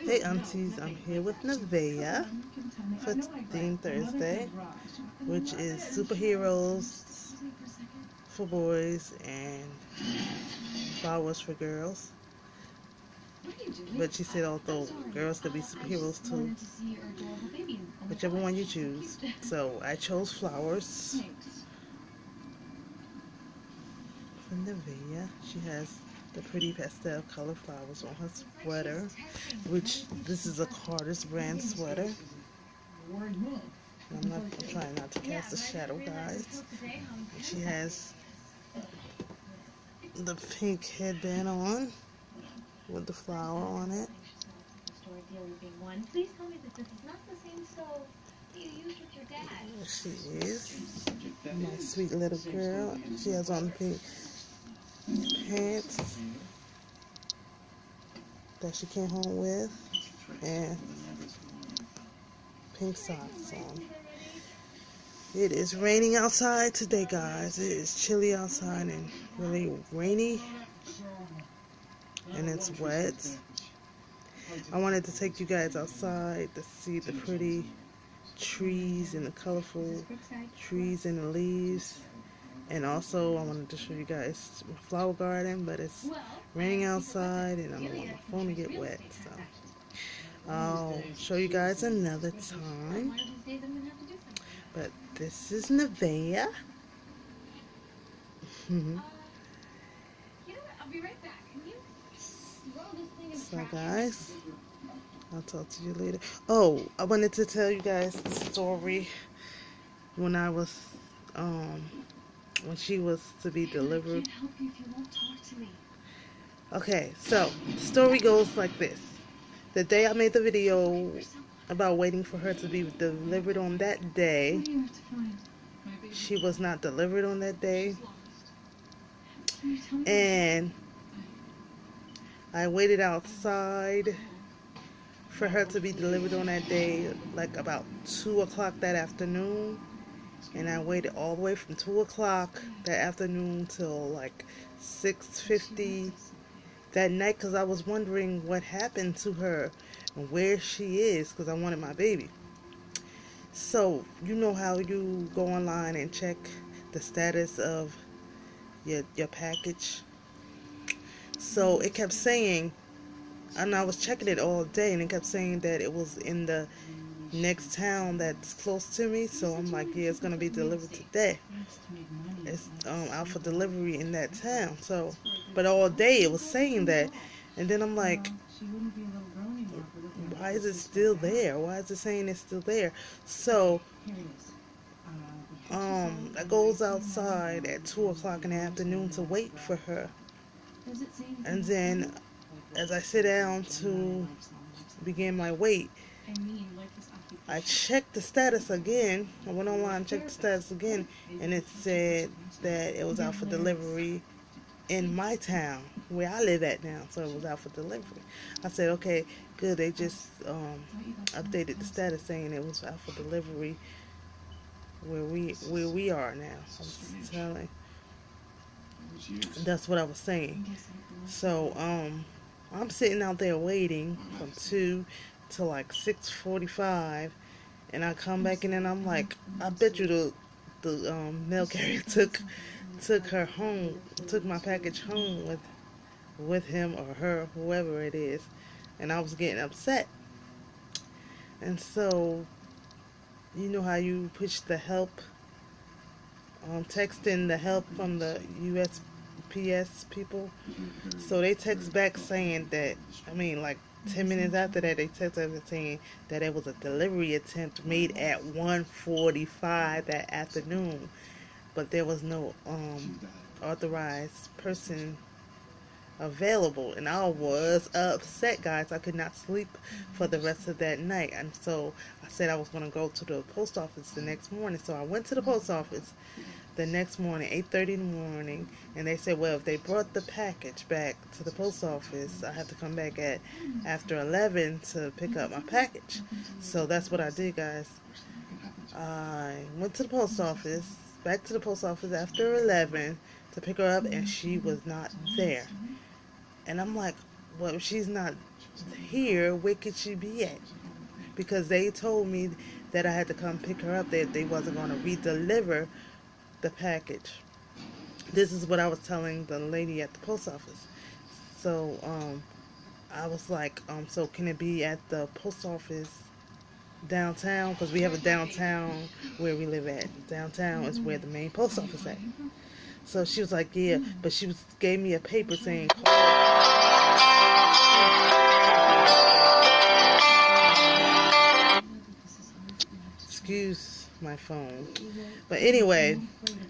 Hey aunties, I'm here with Neveah for Theme Thursday, which is superheroes for boys and flowers for girls. But she said although girls could be superheroes too, whichever one you choose. So I chose flowers for Neveah. She has the pretty pastel color flowers on her sweater, which this is a Carter's brand sweater. I'm trying not to cast a shadow, guys. She has the pink headband on with the flower on it. There she is, my sweet little girl. She has on pink pants that she came home with and pink socks on. It is raining outside today, guys. It is chilly outside and really rainy, and it's wet. I wanted to take you guys outside to see the pretty trees and the colorful trees and the leaves. And also I wanted to show you guys my flower garden, but it's raining outside and I don't want my phone to get wet, so I'll show you guys another time. But this is Neveah. So guys, I'll talk to you later. Oh, I wanted to tell you guys the story when I was when she was to be delivered. Okay, so the story goes like this. The day I made the video about waiting for her to be delivered on that day, she was not delivered on that day, and I waited outside for her to be delivered on that day, like about 2 o'clock that afternoon. And I waited all the way from 2 o'clock that afternoon till like 6:50 that night, because I was wondering what happened to her and where she is, because I wanted my baby. So you know how you go online and check the status of your package. So it kept saying, and I was checking it all day, and it kept saying that it was in the next town that's close to me. So I'm like, yeah, it's gonna be delivered today. It's out for delivery in that town. So, but all day it was saying that, and then I'm like, why is it still there? Why is it saying it's still there? So I goes outside at 2 o'clock in the afternoon to wait for her, and then as I sit down to begin my wait, I checked the status again. I went online and checked the status again, and it said that it was out for delivery in my town, where I live at now. So it was out for delivery. I said, okay, good. They just updated the status saying it was out for delivery where we are now. I was telling. That's what I was saying. So I'm sitting out there waiting from 2 to like 6:45, and I come back in and I'm like, I bet you the mail carrier took her home, took my package home with him or her, whoever it is. And I was getting upset. And so you know how you push the help, text in the help from the USPS people. So they text back saying that, I mean, like 10 minutes after that, they text us saying that it was a delivery attempt made at 1:45 that afternoon, but there was no authorized person available. And I was upset, guys. I could not sleep for the rest of that night, and so I said I was going to go to the post office the next morning. So I went to the post office the next morning, 8:30 in the morning, and they said, well, if they brought the package back to the post office, I have to come back at after 11 to pick up my package. So that's what I did, guys. I went to the post office, back to the post office after 11 to pick her up, and she was not there. And I'm like, well, if she's not here, where could she be at? Because they told me that I had to come pick her up, that they wasn't going to re-deliver the package. This is what I was telling the lady at the post office. So I was like, so can it be at the post office downtown? Because we have a downtown where we live at. Downtown is where the main post office is at. So she was like, yeah, but she gave me a paper saying, excuse my phone. But anyway,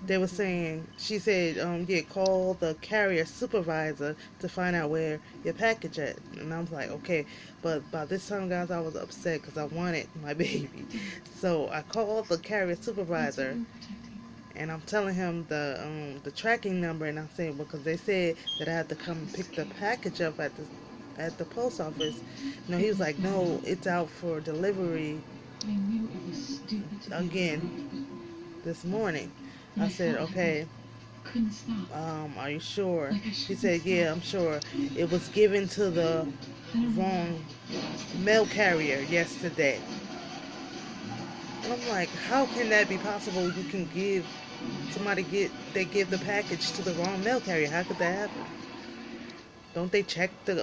they were saying, she said, yeah, call the carrier supervisor to find out where your package at. And I was like, okay. But by this time, guys, I was upset because I wanted my baby. So I called the carrier supervisor, and I'm telling him the tracking number, and I'm saying, because they said that I had to come pick the package up at the post office. No, he was like, no, it's out for delivery again this morning. I said, okay, are you sure? He said, yeah, I'm sure. It was given to the wrong mail carrier yesterday. And I'm like, how can that be possible? You can give they give the package to the wrong mail carrier. How could that happen? Don't they check the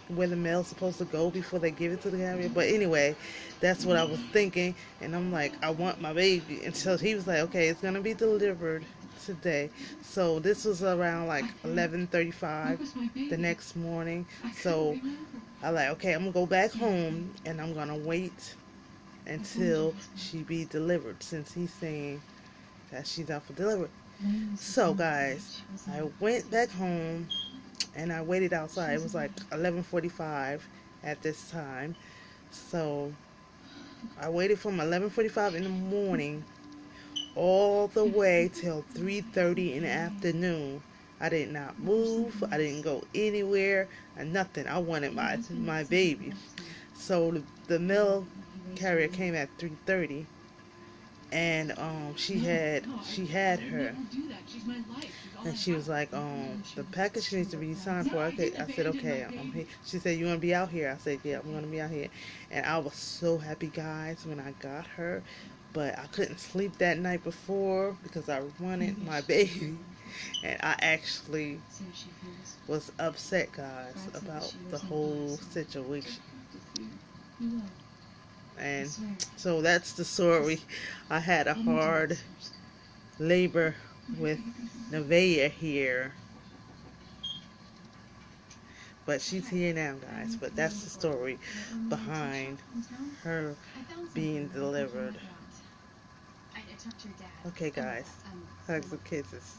where the mail's supposed to go before they give it to the carrier? But anyway, that's what I was thinking, and I'm like, I want my baby. And so he was like, okay, it's gonna be delivered today. So this was around like 11:35 the next morning. So I like, okay, I'm gonna go back home and I'm gonna wait until she be delivered, since he's saying that she's out for delivery. So guys, I went back home and I waited outside. It was like 11:45 at this time. So I waited from 11:45 in the morning all the way till 3:30 in the afternoon. I did not move. I didn't go anywhere and nothing. I wanted my baby. So the mail carrier came at 3:30, and she had her, and she was like, the package needs to be signed for. Okay, I said, okay, I'm here. She said, you want to be out here? I said, yeah, I'm going to be out here. And I was so happy, guys, when I got her, but I couldn't sleep that night before because I wanted my baby. And I actually was upset, guys, about the whole situation. And so that's the story. I had a hard labor with Neveah here, but she's here now, guys. But that's the story behind her being delivered. Okay, guys, hugs and kisses.